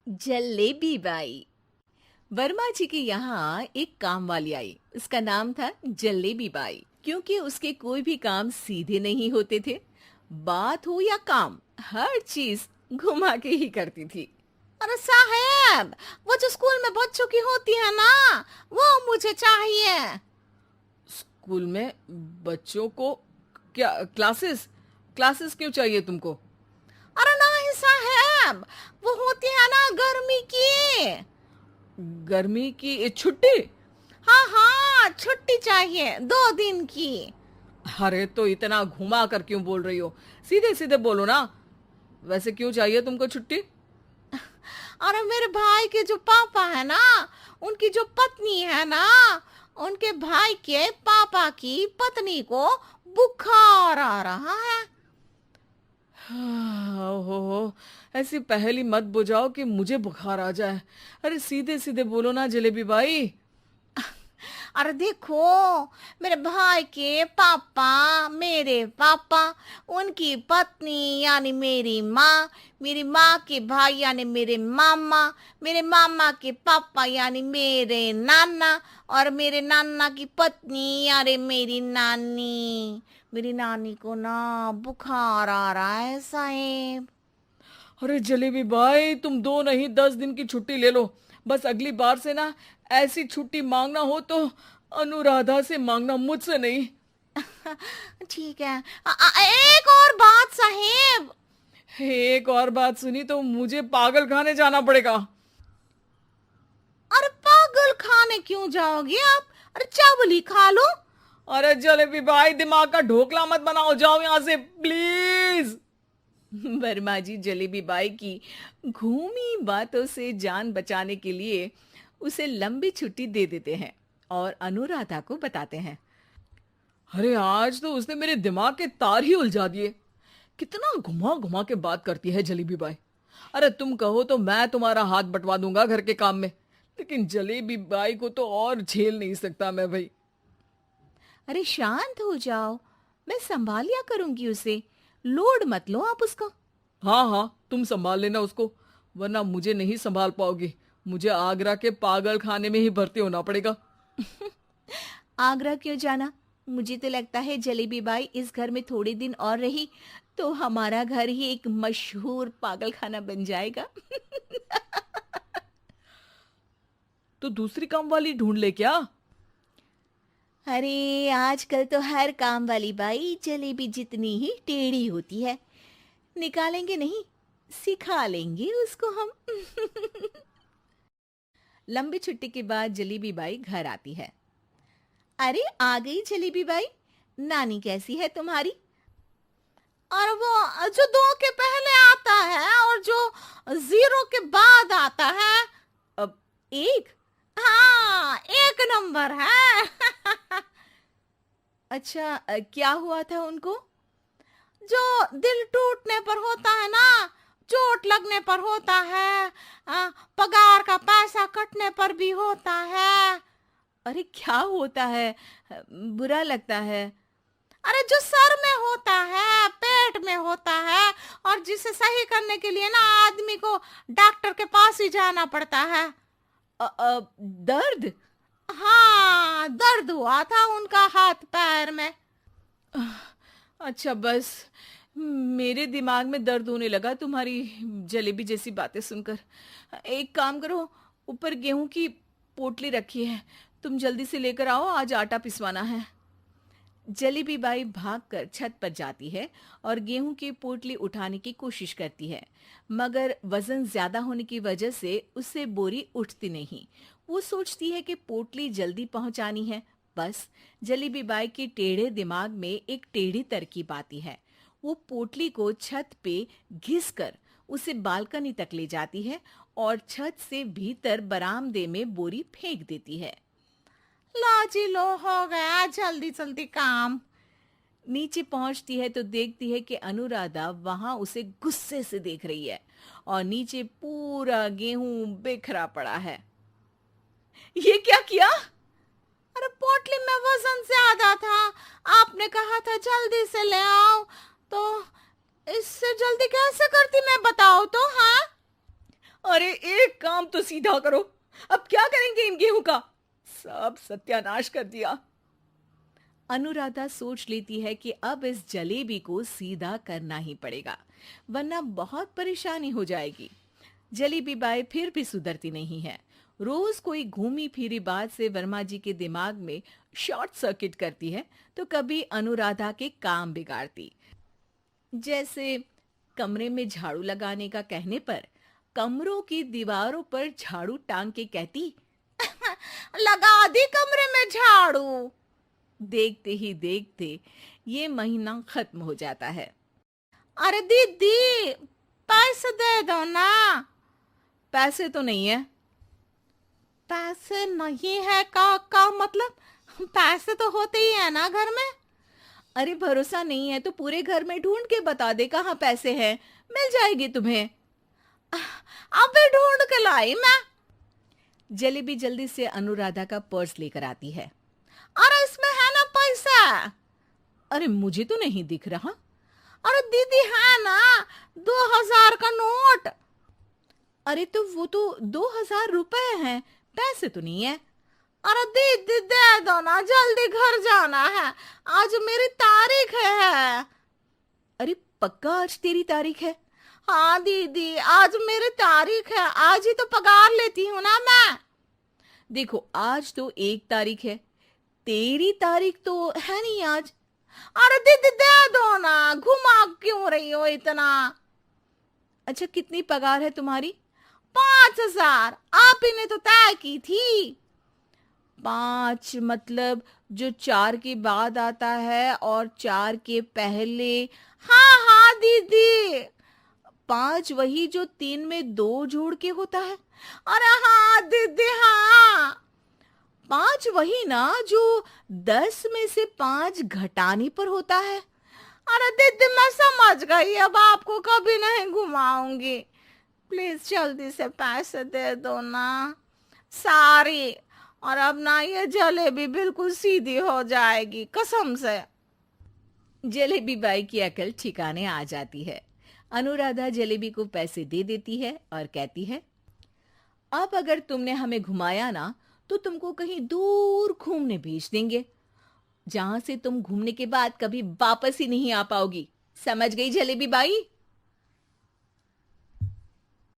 Jalebi by. Verma जी के यहाँ एक काम वाली आई। उसका नाम था जलेबी बाई, क्योंकि उसके कोई भी काम सीधे नहीं होते थे। बात हो या काम, हर चीज घुमा के ही करती थी। अरे साहब, वो जो स्कूल में बच्चों की होती है ना, वो मुझे चाहिए। स्कूल में बच्चों को क्या क्लासेस क्लासेस क्यों चाहिए तुमको? अरे नहीं साहब, वो होती है ना गर्मी की। गर्मी की छुट्टी? हाँ हाँ, छुट्टी चाहिए 2 दिन की। अरे तो इतना घुमा कर क्यों बोल रही हो? सीधे सीधे बोलो ना। वैसे क्यों चाहिए तुमको छुट्टी? अरे मेरे भाई के जो पापा है ना, उनकी जो पत्नी है ना, उनके भाई के पापा की पत्नी को बुखार आ रहा है। ओहो, ऐसी पहेली मत बुझाओ कि मुझे बुखार आ जाए। अरे सीधे सीधे बोलो ना जलेबी बाई। अरे देखो, मेरे भाई के पापा, मेरे पापा, उनकी पत्नी यानी मेरी माँ के भाई यानी मेरे मामा के पापा यानी मेरे नाना, और मेरे नाना की पत्नी यानी मेरी नानी को ना बुखार आ रहा है साहेब। अरे जलेबी भाई, तुम 2 नहीं 10 दिन की छुट्टी ले लो। बस अगली बार से ना ऐसी छुट्टी मांगना हो तो अनुराधा से मांगना, मुझसे नहीं। ठीक है। एक और बात साहेब। एक और बात सुनी तो मुझे पागल खाने जाना पड़ेगा। अरे पागल खाने क्यों जाओगे आप? अरे चावल खा लो। अरे जलेबी भाई, दिमाग का ढोकला मत बनाओ, जाओ यहां से प्लीज। वर्मा जी जलेबी बाई की घूमी बातों से जान बचाने के लिए उसे लंबी छुट्टी दे देते हैं और अनुराधा को बताते हैं। अरे आज तो उसने मेरे दिमाग के तार ही उलझा दिए। कितना घुमा घुमा के बात करती है जलेबी बाई। अरे तुम कहो तो मैं तुम्हारा हाथ बंटवा दूंगा घर के काम में, लेकिन जलेबी बाई को तो और झेल नहीं सकता मैं भाई। अरे शांत हो जाओ, मैं संभाल लिया करूंगी उसे। लोड मत लो आप उसको। हाँ हाँ, तुम संभाल लेना उसको, वरना मुझे नहीं संभाल पाओगी। मुझे आगरा के पागल खाने में ही भर्ती होना पड़ेगा। आगरा क्यों जाना? मुझे तो लगता है जलेबी बाई इस घर में थोड़े दिन और रही तो हमारा घर ही एक मशहूर पागल खाना बन जाएगा। तो दूसरी काम वाली ढूंढ ले क्या? अरे आजकल तो हर काम वाली बाई जलेबी जितनी ही टेढ़ी होती है। निकालेंगे नहीं, सिखा लेंगे उसको हम। लंबी छुट्टी के बाद जलेबी बाई घर आती है। अरे आ गई जलेबी बाई, नानी कैसी है तुम्हारी? और वो जो 2 के पहले आता है और जो 0 के बाद आता है। अब एक। हाँ, 1 नंबर है। अच्छा, क्या हुआ था उनको? जो दिल टूटने पर होता है ना, चोट लगने पर होता है, पगार का पैसा कटने पर भी होता है। अरे क्या होता है? बुरा लगता है। अरे जो सर में होता है, पेट में होता है, और जिसे सही करने के लिए ना आदमी को डॉक्टर के पास ही जाना पड़ता है। दर्द? हाँ, दर्द हुआ था उनका हाथ पैर में। अच्छा बस, मेरे दिमाग में दर्द होने लगा तुम्हारी जलेबी जैसी बातें सुनकर। एक काम करो, ऊपर गेहूं की पोटली रखी है, तुम जल्दी से लेकर आओ, आज आटा पिसवाना है। जलेबी बाई भागकर छत पर जाती है और गेहूं की पोटली उठाने की कोशिश करती है, मगर वजन ज्यादा होने की वजह से उससे बोरी उठती नहीं। वो सोचती है कि पोटली जल्दी पहुंचानी है। बस जलेबी बाई के टेढ़े दिमाग में एक टेढ़ी तरकीब आती है। वो पोटली को छत पे घिस कर उसे बालकनी तक ले जाती है और छत से भीतर बरामदे में बोरी फेंक देती है। लो जी लो, हो गया जल्दी जल्दी काम। नीचे पहुंचती है तो देखती है कि अनुराधा वहां उसे गुस्से से देख रही है और नीचे पूरा गेहूं बिखरा पड़ा है। ये क्या किया? अरे पोटली में वजन ज्यादा था, आपने कहा था जल्दी से ले आओ, तो इससे जल्दी कैसे करती मैं बताओ तो। हाँ, अरे काम तो सीधा करो। अब क्या करेंगे इन गेहूं का? सब सत्यानाश कर दिया। अनुराधा सोच लेती है कि अब इस जलेबी को सीधा करना ही पड़ेगा, वरना बहुत परेशानी हो जाएगी। जलेबी बाई फिर भी सुधरती नहीं है। रोज कोई घूमी फिरी बात से वर्मा जी के दिमाग में शॉर्ट सर्किट करती है, तो कभी अनुराधा के काम बिगाड़ती। जैसे कमरे में झाड़ू लगाने का कहने पर कमरों की दीवारों पर झाड़ू टांग के कहती, लगा दी कमरे में झाड़ू। देखते ही देखते ये महीना खत्म हो जाता है। अरे दीदी, पैसे दे दो ना। पैसे तो नहीं है। पैसे नहीं है का मतलब? पैसे तो होते ही है ना घर में। अरे भरोसा नहीं है तो पूरे घर में ढूंढ के बता दे कहाँ पैसे हैं, मिल जाएगी तुम्हें। अबे ढूंढ के लाई मैं। जलेबी जल्दी से अनुराधा का पर्स लेकर आती है। अरे इसमें है ना पैसा। अरे मुझे तो नहीं दिख रहा। अरे दीदी है ना, 2000 का नोट। अरे तो वो तो 2000 रुपए हैं, पैसे तो नहीं है। अरे दीदी दे दो ना, जल्दी घर जाना है, आज मेरी तारीख है। अरे पक्का आज तेरी तारीख है? हाँ दीदी, आज मेरी तारीख है, आज ही तो पगार लेती हूँ ना मैं। देखो आज तो 1 तारीख है, तेरी तारीख तो है नहीं आज। अरे दीदी दे दो ना, घुमा क्यों रही हो इतना? अच्छा कितनी पगार है तुम्हारी? 5000, आप ही ने तो तय की थी। 5 मतलब जो 4 के बाद आता है और 4 के पहले। हाँ हाँ दीदी। 5 वही जो 3 में 2 जोड़ के होता है। अरे हाँ दीदी हाँ। 5 वही ना जो 10 में से 5 घटाने पर होता है। अरे दीदी मैं समझ गई, अब आपको कभी नहीं घुमाऊंगी। प्लीज जल्दी से पैसे दे दो ना, सारी। और अब ना ये जलेबी बिल्कुल सीधी हो जाएगी कसम से। जलेबी बाई की अकल ठिकाने आ जाती है। अनुराधा जलेबी को पैसे दे देती है और कहती है, अब अगर तुमने हमें घुमाया ना तो तुमको कहीं दूर घूमने भेज देंगे, जहां से तुम घूमने के बाद कभी वापस ही नहीं आ पाओगी। समझ गई जलेबी बाई?